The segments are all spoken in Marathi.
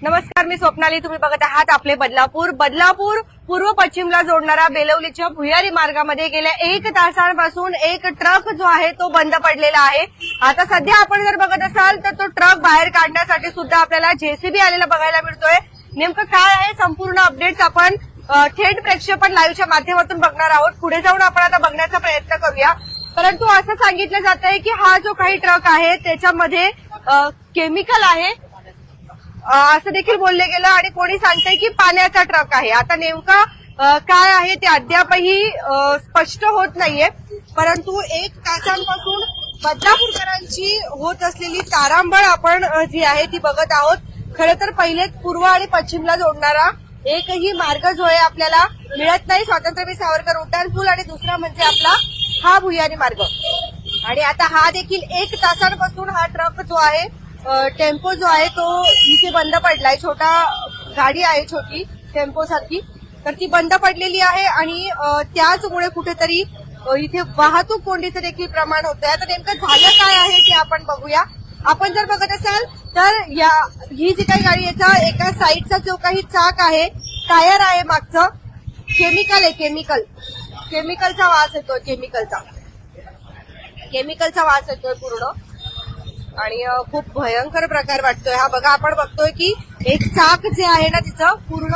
नमस्कार, मी स्वप्नाली. तुम्ही बघत आहात आपले बदलापूर. बदलापूर पूर्व पश्चिमला जोडणारा बेलवलीच्या भुयारी मार्गामध्ये गेल्या 1 तासांपासून एक ट्रक जो आहे तो बंद पडलेला आहे. आता सध्या आपण जर बघत असाल तर तो ट्रक बाहेर काढण्यासाठी सुद्धा आपल्याला जेसीबी आलेला बघायला मिळतोय. नेमकं काय आहे संपूर्ण अपडेट्स आपण थेट प्रेक्षेपण लाईव्हच्या माध्यमातून बघणार आहोत. पुढे जाऊन आपण आता बघण्याचा प्रयत्न करूया. परंतु असं सांगितलं जात आहे की हा जो काही ट्रक आहे त्याच्यामध्ये केमिकल आहे असं देखील बोलले गेलं आणि कोणी सांगतंय की पाण्याचा ट्रक आहे. आता नेमका काय आहे ते अद्यापही स्पष्ट होत नाहीये. परंतु 1 तासांपासून बदलापूरकरांची होत असलेली तारांबळ आपण जी आहे ती बघत आहोत. खरं तर पहिलेच पूर्व आणि पश्चिमला जोडणारा एकही मार्ग जो आहे आपल्याला मिळत नाही, स्वातंत्र्यवीर सावरकर उड्डाणपूल, आणि दुसरा म्हणजे आपला हा भुयारी मार्ग. आणि आता हा देखील 1 तासांपासून हा ट्रक जो आहे टेम्पो जो आहे तो इथे बंद पडलाय. छोटा गाडी आहे, छोटी टेम्पो सारखी, तर ती बंद पडलेली आहे आणि त्याचमुळे कुठेतरी इथे वाहतूक कोंडीचं देखील प्रमाण होतंय. आता नेमकं झालं काय आहे ते आपण बघूया. आपण जर बघत असाल तर ही जी काही गाडी याचा एका साईडचा जो काही चाक आहे, टायर आहे मागचं, केमिकल आहे, केमिकलचा वास येतोय, केमिकलचा वास येतोय पूर्ण. आणि खूप भयंकर प्रकार वाटतोय हा. बघा, आपण बघतोय की एक चाक जे आहे ना तिचं पूर्ण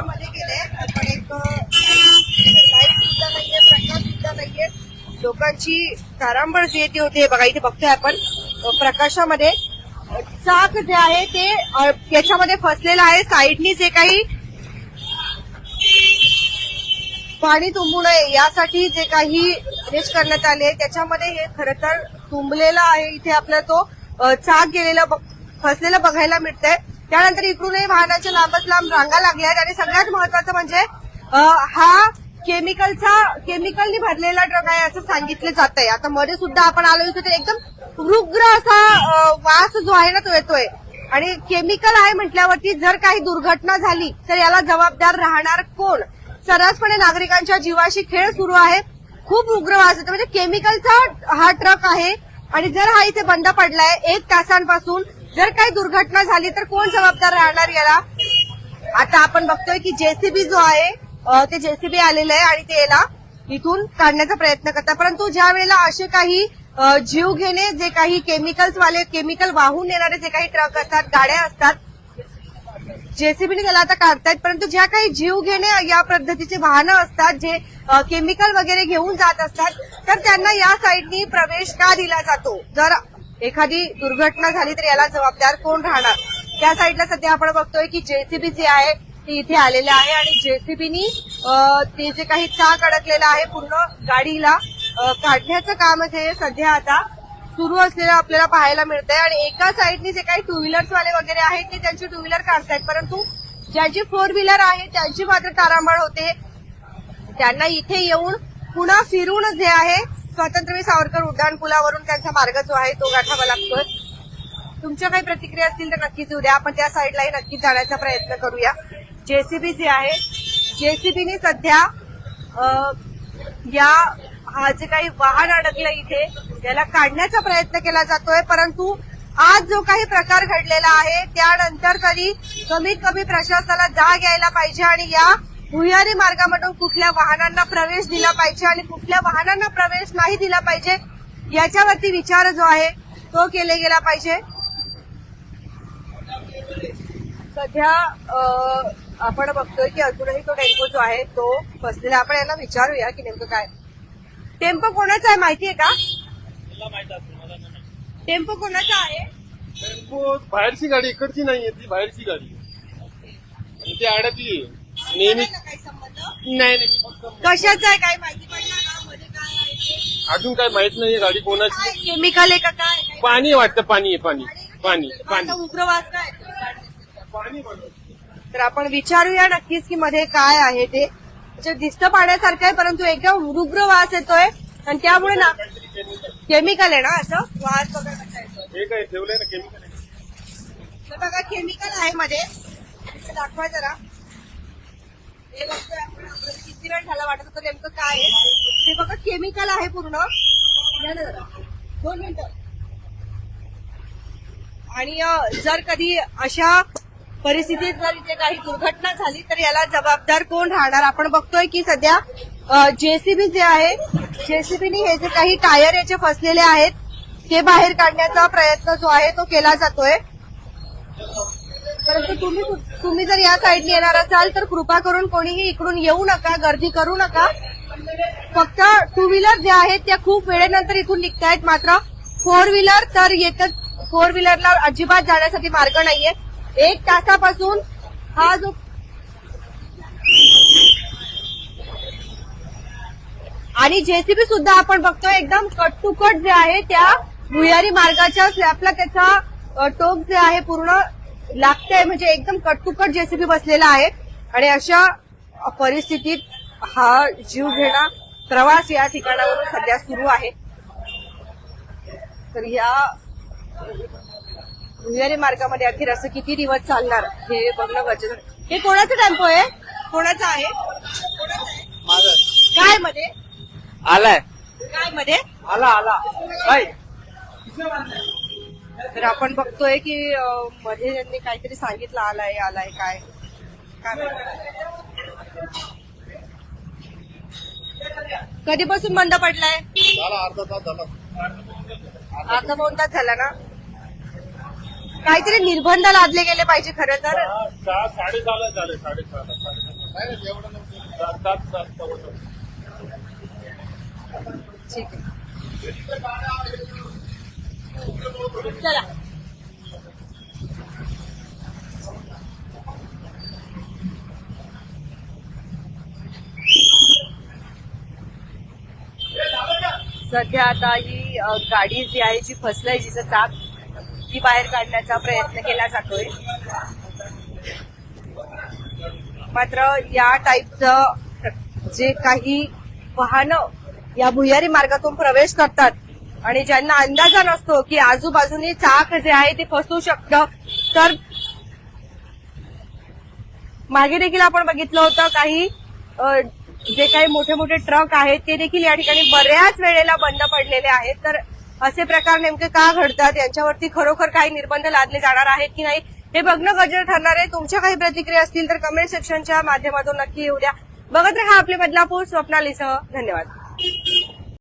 मध्ये गेलंय. आपण एक लाईट सुद्धा नाहीये, प्रकाश सुद्धा नाहीये. लोकांची तारांबळ जी येते होते. बघा इथे बघतोय आपण प्रकाशामध्ये चाक जे आहे ते याच्यामध्ये फसलेलं आहे. साईडनी जे काही पाणी तुंबू नये यासाठी जे काही अरेंज करण्यात आले त्याच्यामध्ये हे खरं तर तुंबलेलं आहे. इथे आपल्याला तो चाक गेलेला फसलेला बघायला मिळतंय. त्यानंतर इकडूनही वाहनाच्या लांबच लांब रांगा लागल्या आहेत आणि सगळ्यात महत्वाचं म्हणजे हा केमिकलनी भरलेला ट्रक आहे असं सांगितलं जात आहे. आता मध्ये सुद्धा आपण आलो होतो तर एकदम उग्र असा वास जो आहे ना तो येतोय. आणि केमिकल आहे म्हटल्यावरती जर काही दुर्घटना झाली तर याला जबाबदार राहणार कोण? सर्रासपणे नागरिकांच्या जीवाशी खेळ सुरू आहे. खूप उग्र वास येतो. म्हणजे केमिकलचा हा ट्रक आहे आणि जर हा इथे बंद पडलाय 1 तासांपासून, जर काही दुर्घटना झाली तर कोण जबाबदार राहणार याला? आता आपण बघतोय की जेसीबी जो आहे ते जेसीबी आलेलं आहे आणि ते याला इथून काढण्याचा प्रयत्न करतात. परंतु ज्या वेळेला असे काही जीव घेणे जे काही केमिकल वाहून येणारे जे काही ट्रक असतात, गाड्या असतात, जेसीबीने त्याला आता काढतायत. परंतु ज्या काही जीव घेणे या पद्धतीचे वाहनं असतात जे केमिकल वगैरे घेऊन जात असतात तर त्यांना या साईडनी प्रवेश का दिला जातो? जर एखादी दुर्घटना झाली तर याला जबाबदार कोण राहणार? त्या साईडला सध्या आपण बघतोय की जेसीबी जे आहे ते इथे आलेले आहे आणि जेसीबीनी ते जे काही चाक अडकलेलं आहे पूर्ण गाडीला काढण्याचं काम जे सध्या आता सुरू असलेलं आपल्याला पाहायला मिळतंय. आणि एका साईडनी जे काही 2 व्हीलर्सवाले वगैरे आहेत ते त्यांची 2 व्हीलर काढतायत, परंतु ज्यांची 4 व्हीलर आहे त्यांची मात्र तारांबळ होते. त्यांना इथे येऊन पुन्हा फिरून जे आहे स्वातंत्र्यवीर सावरकर उड्डाणपुलावरून त्यांचा मार्ग जो आहे तो गाठावा लागतोय. तुमच्या काही प्रतिक्रिया असतील तर नक्कीच येऊ द्या. आपण त्या साईडलाही नक्कीच जाण्याचा प्रयत्न करूया. जेसीबी जे आहे, जेसीबीने सध्या हा जे काही वाहन अडकलं इथे त्याला काढण्याचा प्रयत्न केला जातोय. परंतु आज जो काही प्रकार घडलेला आहे त्यानंतर तरी कमीत कमी प्रशासनाला जाग यायला पाहिजे आणि या भुयारी मार्गामधून कुठल्या वाहनांना प्रवेश दिला पाहिजे आणि कुठल्या वाहनांना प्रवेश नाही दिला पाहिजे याच्यावरती विचार जो आहे तो केला गेला पाहिजे. सध्या आपण बघतोय की अजूनही तो टेम्पो जो आहे तो फसलेला. आपण यांना विचारूया की नेमकं काय. टेम्पो कोणाचा आहे माहितीये का? टेम्पो कोणाचा आहे? टेम्पो बाहेरची गाडी, इकडची नाहीये, ती बाहेरची गाडी आणि ती अडकली नेहमी. काही संबंध नाही, कशाचा आहे? काय माहिती पडलं का? मध्ये काय आहे ते? अजून काय माहित नाहीये गाडी कोणाची. काय केमिकल आहे का काय? पाणी वाटतं, पाणी पाणी. उग्रवास काय? पाणी. तर आपण विचारूया नक्कीच की मध्ये काय आहे ते. दिसतं पाण्यासारखं आहे परंतु एकदम उग्र वास येतोय आणि त्यामुळे ना केमिकल आहे ना असं वास वगैरे हे काय ठेवलंय ना केमिकल. तर बघा केमिकल आहे मध्ये, दाखवा जरा. हे बघतोय आपण, किती वेळ झाला वाटत होतं नेमकं काय आहे ते. बघा केमिकल आहे पूर्ण. 2 मिनिटं. आणि जर कधी अशा परिस्थितीत जर इथे काही दुर्घटना झाली तर याला जबाबदार कोण राहणार? आपण बघतोय की सध्या जेसीबी जे आहे, जेसीबीने हे जे काही टायर याचे फसलेले आहेत ते बाहेर काढण्याचा प्रयत्न जो आहे तो केला जातोय. परंतु तुम्ही जर या साईडने येणार असाल तर कृपा करून कोणीही इकडून येऊ नका, गर्दी करू नका. फक्त टू व्हीलर जे आहेत त्या खूप वेळेनंतर इथून निघतायत, मात्र फोर व्हीलर तर येतच. फोर व्हीलरला अजिबात जाण्यासाठी मार्ग नाहीये. 1 तासापासून हा जो आणि जेसीबी सुद्धा आपण बघतोय एकदम कट टू कट जे आहे त्या भुयारी मार्गाच्या स्लॅबला त्याचा टोक जे आहे पूर्ण लागतंय, म्हणजे एकदम कट टू कट जेसीबी बसलेला आहे. आणि अशा परिस्थितीत हा जीवघेणा प्रवास या ठिकाणावरून सध्या सुरू आहे. तर या भुयारी मार्गामध्ये अखेर असं किती दिवस चालणार हे बघणं गरजेचं आहे. हे कोणाचा टेम्पो आहे? कोणाचा आहे? काय मध्ये आलाय काय मध्ये आला काय तर आपण बघतोय की मध्ये त्यांनी काहीतरी सांगितलं आलाय आलाय काय काय माहिती. कधीपासून बंद पडलाय? झाला अर्धा तास झाला. अर्धा 2 तास झाला ना. काहीतरी निर्बंध लादले गेले पाहिजे खरं तर. 6:30 झाले 6:30 एवढं नव्हतं. 7 ठीक आहे चला. सध्या आता ही गाडी जी आहे जी फसलंय जिचं चाक ती बाहेर काढण्याचा प्रयत्न केला जातोय. मात्र या टाईपचं जे काही वाहनं या भुयारी मार्गातून प्रवेश करतात आणि ज्यांना अंदाजा नसतो की आजूबाजूने चाक जे आहे ते फसू शकतं, तर मागे देखील आपण बघितलं होतं काही जे काही मोठे मोठे ट्रक आहेत ते देखील या ठिकाणी बऱ्याच वेळेला बंद पडलेले आहेत. तर असे प्रकार नेमके का घडतात, यांच्यावरती खरोखर काही निर्बंध लादले जाणार आहेत की नाही हे बघणं गरजेचं ठरणार आहे. तुमच्या काही प्रतिक्रिया असतील तर कमेंट सेक्शनच्या माध्यमातून नक्की येऊ द्या. बघत रहा आपले बदलापूर. स्वप्नालीसह धन्यवाद.